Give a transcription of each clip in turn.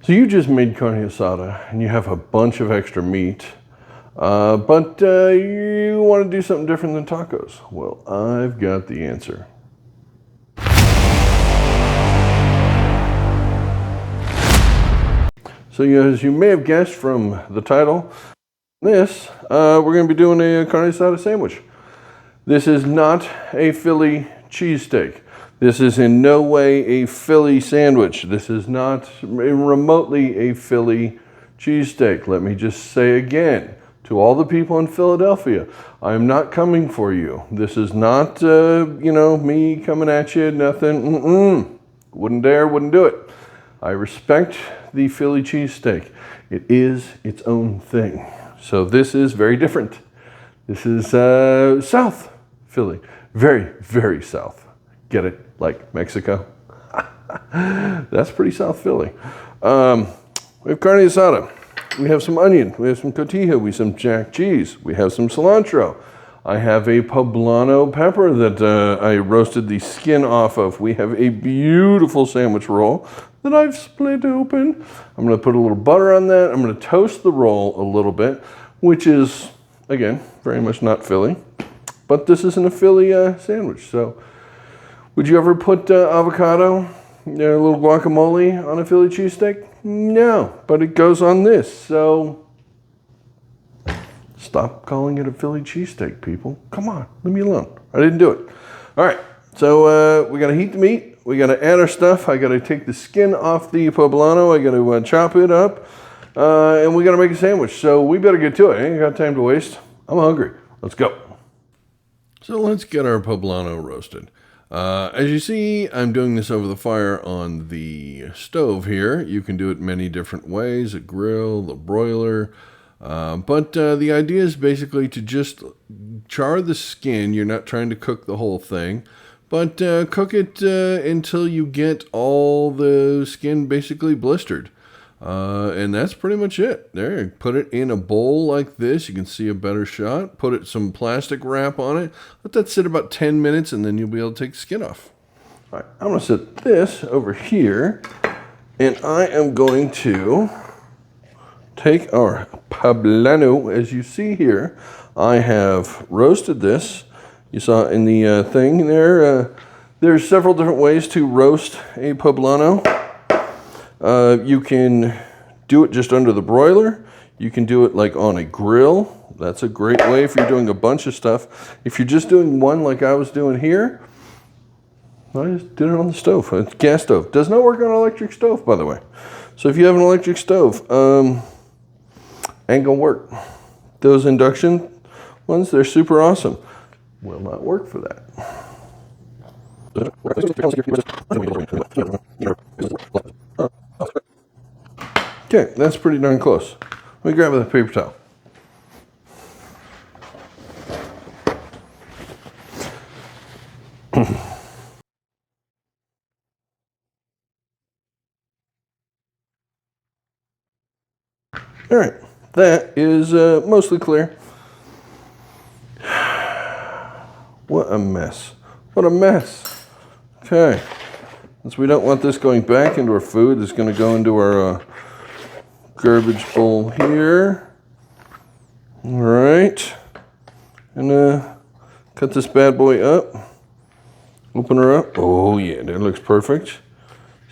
So you just made carne asada and you have a bunch of extra meat, but you want to do something different than tacos. Well, I've got the answer. So as you may have guessed from the title, we're going to be doing a carne asada sandwich. This is not a Philly cheesesteak. This is in no way a Philly sandwich. This is not remotely a Philly cheesesteak. Let me just say again, to all the people in Philadelphia, I am not coming for you. This is not, me coming at you, nothing. Wouldn't dare, wouldn't do it. I respect the Philly cheesesteak. It is its own thing. So this is very different. This is South Philly. Very, very south. Get it? Like Mexico? That's pretty South Philly. We have carne asada. We have some onion. We have some cotija. We have some jack cheese. We have some cilantro. I have a poblano pepper that I roasted the skin off of. We have a beautiful sandwich roll that I've split open. I'm going to put a little butter on that. I'm going to toast the roll a little bit, which is, again, very much not Philly. But this isn't a Philly sandwich, so... Would you ever put avocado, a little guacamole on a Philly cheesesteak? No, but it goes on this, so stop calling it a Philly cheesesteak, people. Come on, leave me alone. I didn't do it. All right, so we gotta heat the meat. We gotta add our stuff. I gotta take the skin off the poblano. I gotta chop it up, and we gotta make a sandwich. So we better get to it. I ain't got time to waste. I'm hungry. Let's go. So let's get our poblano roasted. As you see, I'm doing this over the fire on the stove here. You can do it many different ways, a grill, the broiler, but the idea is basically to just char the skin. You're not trying to cook the whole thing, but cook it until you get all the skin basically blistered. And that's pretty much it. There, put it in a bowl like this. You can see a better shot. Put some plastic wrap on it. Let that sit about 10 minutes, and then you'll be able to take the skin off. All right, I'm going to set this over here, and I am going to take our poblano. As you see here, I have roasted this. You saw in the thing there. There's several different ways to roast a poblano. You can do it just under the broiler. You can do it like on a grill. That's a great way if you're doing a bunch of stuff. If you're just doing one like I was doing here, I just did it on the stove. It's gas stove. Does not work on an electric stove, by the way. So if you have an electric stove, ain't gonna work. Those induction ones, they're super awesome. Will not work for that. Okay, that's pretty darn close. Let me grab the paper towel. All right, that is mostly clear. What a mess. What a mess. Okay, since we don't want this going back into our food, it's going to go into our garbage bowl here. All right, and cut this bad boy up. Open her up. Oh yeah, that looks perfect.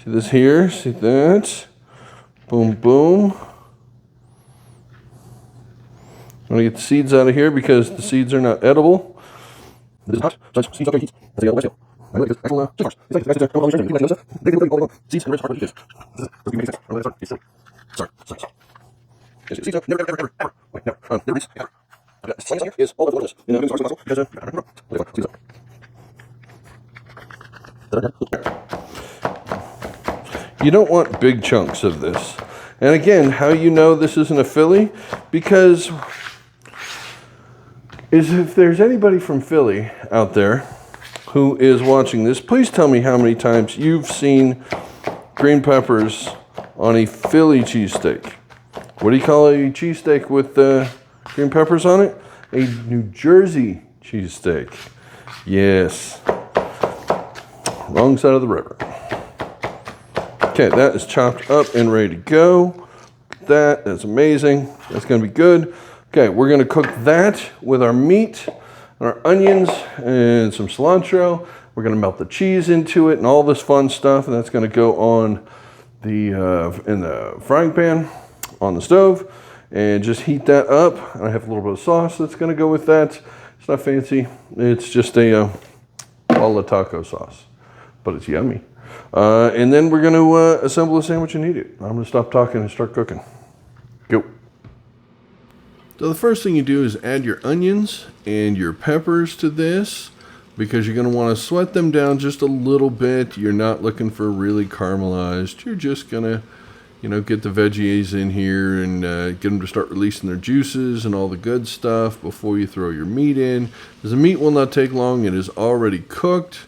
See this here? See that? Boom, boom. I'm gonna get the seeds out of here because the seeds are not edible. This is hot. Seeds up there, heat. That's the other way too. I like this actual chickens. It's like guys are seeds and rich hard to Sorry. Seeds up, never. Wait, never. Never. I've got slice here is all the this. You know, because seeds up. You don't want big chunks of this. And again, how you know this isn't a Philly? Because if there's anybody from Philly out there who is watching this, please tell me how many times you've seen green peppers on a Philly cheesesteak. What do you call a cheesesteak with green peppers on it? A New Jersey cheesesteak. Yes. Wrong side of the river. Okay, that is chopped up and ready to go. That's amazing. That's going to be good. Okay, we're going to cook that with our meat, our onions, and some cilantro. We're going to melt the cheese into it and all this fun stuff, and that's going to go on the in the frying pan on the stove, and just heat that up. And I have a little bit of sauce that's going to go with that. It's not fancy. It's just a Hola taco sauce, but it's yummy. And then we're going to assemble a sandwich and eat it. I'm going to stop talking and start cooking. Go. So the first thing you do is add your onions and your peppers to this, because you're going to want to sweat them down just a little bit. You're not looking for really caramelized. You're just going to, get the veggies in here and get them to start releasing their juices and all the good stuff before you throw your meat in. Because the meat will not take long. It is already cooked.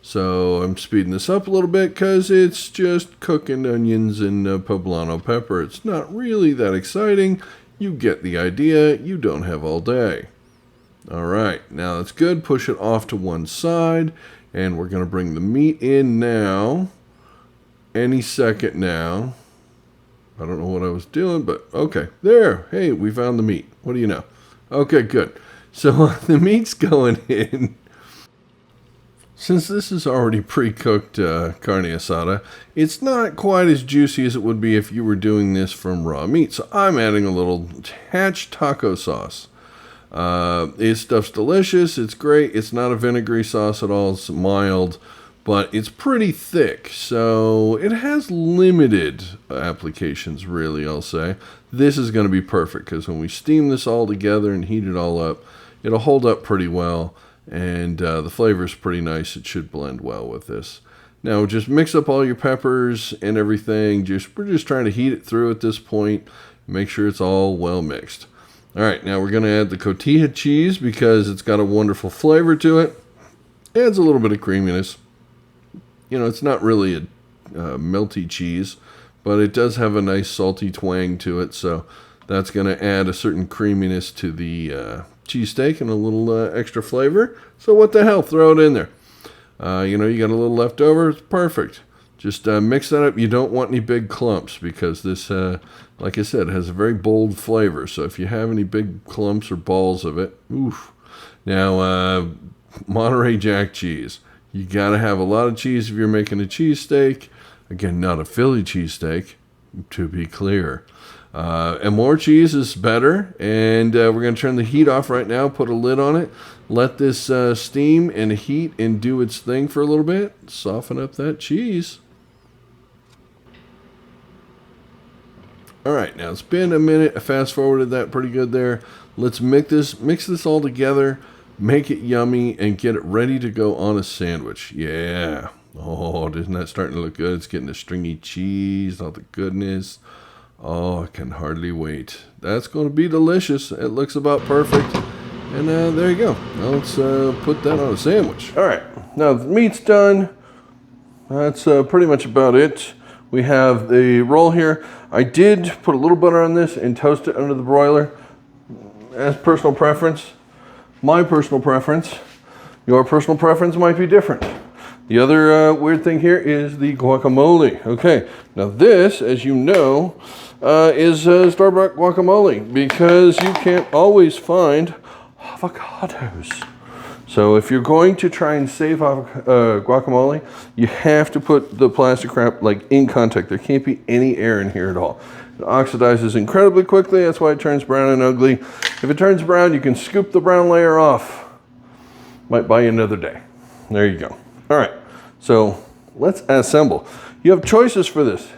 So I'm speeding this up a little bit because it's just cooking onions and poblano pepper. It's not really that exciting. You get the idea. You don't have all day. All right, now that's good. Push it off to one side, and we're going to bring the meat in now. Any second now. I don't know what I was doing, but okay. There. Hey, we found the meat. What do you know? Okay, good. So the meat's going in. Since this is already pre-cooked carne asada, it's not quite as juicy as it would be if you were doing this from raw meat. So I'm adding a little hatch taco sauce. This stuff's delicious. It's great. It's not a vinegary sauce at all. It's mild, but it's pretty thick. So it has limited applications, really, I'll say. This is going to be perfect because when we steam this all together and heat it all up, it'll hold up pretty well. And the flavor is pretty nice. It should blend well with this. Now, just mix up all your peppers and everything. We're just trying to heat it through at this point. Make sure it's all well mixed. All right, now we're going to add the cotija cheese because it's got a wonderful flavor to it. Adds a little bit of creaminess. It's not really a melty cheese, but it does have a nice salty twang to it. So that's going to add a certain creaminess to the cheesesteak and a little extra flavor. So what the hell, throw it in there. You got a little left over, it's perfect. Just mix that up. You don't want any big clumps because this, like I said, has a very bold flavor. So if you have any big clumps or balls of it, oof. Now, Monterey Jack cheese. You got to have a lot of cheese if you're making a cheesesteak. Again, not a Philly cheesesteak, to be clear. And more cheese is better. And we're going to turn the heat off right now, put a lid on it, let this steam and heat and do its thing for a little bit. Soften up that cheese. All right, now it's been a minute. I fast forwarded that pretty good there. Let's mix this all together, make it yummy, and get it ready to go on a sandwich. Yeah. Oh, isn't that starting to look good? It's getting the stringy cheese, all the goodness. Oh, I can hardly wait. That's going to be delicious. It looks about perfect. And there you go. Now let's put that on a sandwich. All right. Now the meat's done. That's pretty much about it. We have the roll here. I did put a little butter on this and toast it under the broiler. As personal preference. My personal preference. Your personal preference might be different. The other weird thing here is the guacamole. Okay, now this, as you know, is store-bought guacamole because you can't always find avocados. So if you're going to try and save guacamole, you have to put the plastic wrap in contact. There can't be any air in here at all. It oxidizes incredibly quickly. That's why it turns brown and ugly. If it turns brown, you can scoop the brown layer off. Might buy you another day. There you go. All right, so let's assemble. You have choices for this.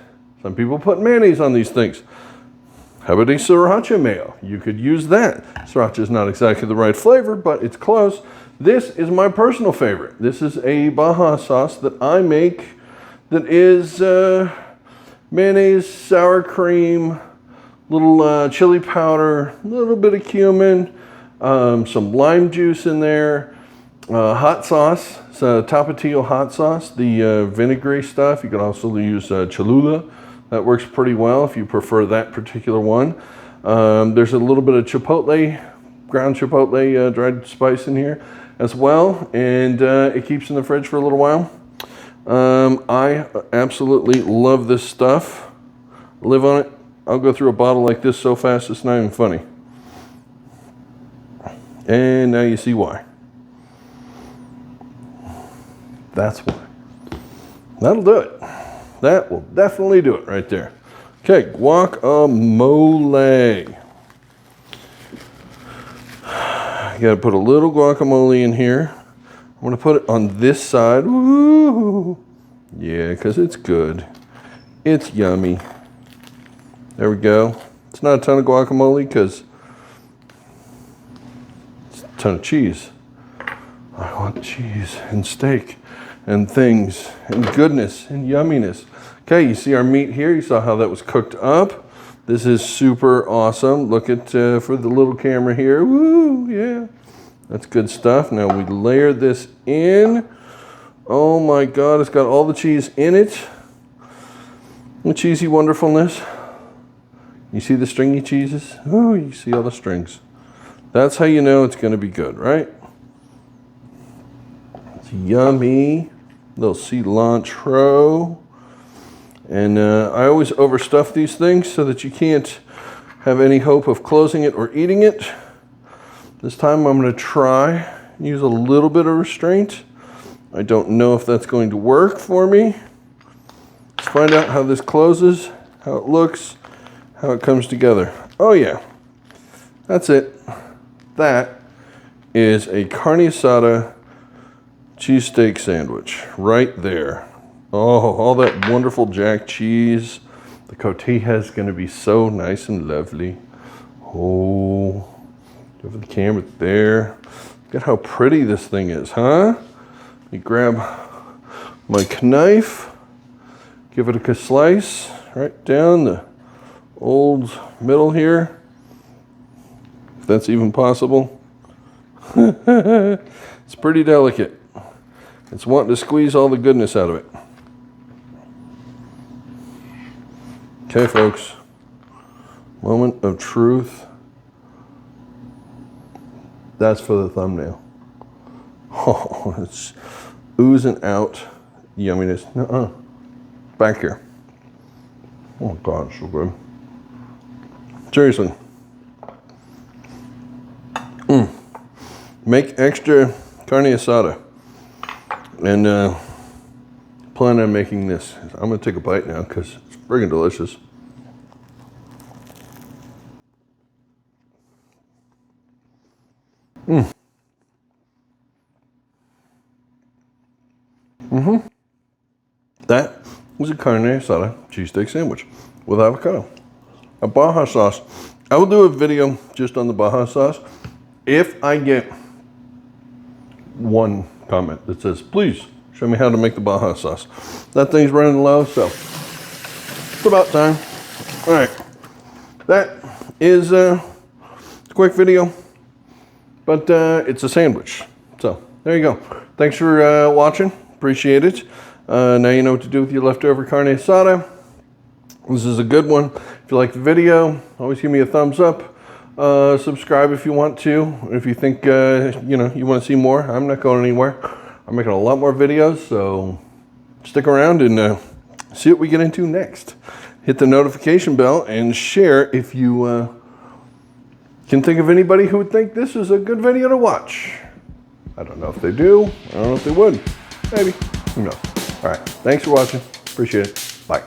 Some people put mayonnaise on these things. How about a sriracha mayo? You could use that. Sriracha is not exactly the right flavor, but it's close. This is my personal favorite. This is a Baja sauce that I make that is mayonnaise, sour cream, little chili powder, a little bit of cumin, some lime juice in there, hot sauce. It's a Tapatio hot sauce, the vinegary stuff. You can also use Cholula. That works pretty well if you prefer that particular one. There's a little bit of chipotle, ground chipotle dried spice in here as well, and it keeps in the fridge for a little while. I absolutely love this stuff. Live on it. I'll go through a bottle like this so fast it's not even funny. And now you see why. That's why. That'll do it. That will definitely do it right there. Okay, guacamole. You gotta put a little guacamole in here. I'm gonna put it on this side. Woo! Yeah, because it's good. It's yummy. There we go. It's not a ton of guacamole because it's a ton of cheese. I want cheese and steak and things and goodness and yumminess. Okay, you see our meat here. You saw how that was cooked up. This is super awesome. Look at for the little camera here. Woo, yeah. That's good stuff. Now we layer this in. Oh my God, it's got all the cheese in it. The cheesy wonderfulness. You see the stringy cheeses? Oh, you see all the strings. That's how you know it's going to be good, right? It's yummy. Little cilantro. And I always overstuff these things so that you can't have any hope of closing it or eating it. This time I'm going to try and use a little bit of restraint. I don't know if that's going to work for me. Let's find out how this closes, how it looks, how it comes together. Oh yeah, that's it. That is a carne asada cheesesteak sandwich right there. Oh, all that wonderful jack cheese. The cotija is going to be so nice and lovely. Oh, over the camera there. Look at how pretty this thing is, huh? Let me grab my knife, give it a slice right down the old middle here, if that's even possible. It's pretty delicate. It's wanting to squeeze all the goodness out of it. Okay, folks, moment of truth. That's for the thumbnail. Oh, it's oozing out yumminess. Back here. Oh God, it's so good. Seriously. Make extra carne asada. And plan on making this. I'm gonna take a bite now because it's friggin' delicious. That was a carne asada cheesesteak sandwich with avocado. A Baja sauce. I will do a video just on the Baja sauce if I get one comment that says, please show me how to make the Baja sauce. That thing's running low, so it's about time. All right, that is a quick video, but it's a sandwich. So there you go. Thanks for watching. Appreciate it. Now you know what to do with your leftover carne asada. This is a good one. If you like the video, always give me a thumbs up. Subscribe if you want to. If you think you want to see more, I'm not going anywhere. I'm making a lot more videos, so stick around and see what we get into next. Hit the notification bell and share if you can think of anybody who would think this is a good video to watch. I don't know if they do. I don't know if they would. Maybe. Who knows? All right. Thanks for watching. Appreciate it. Bye.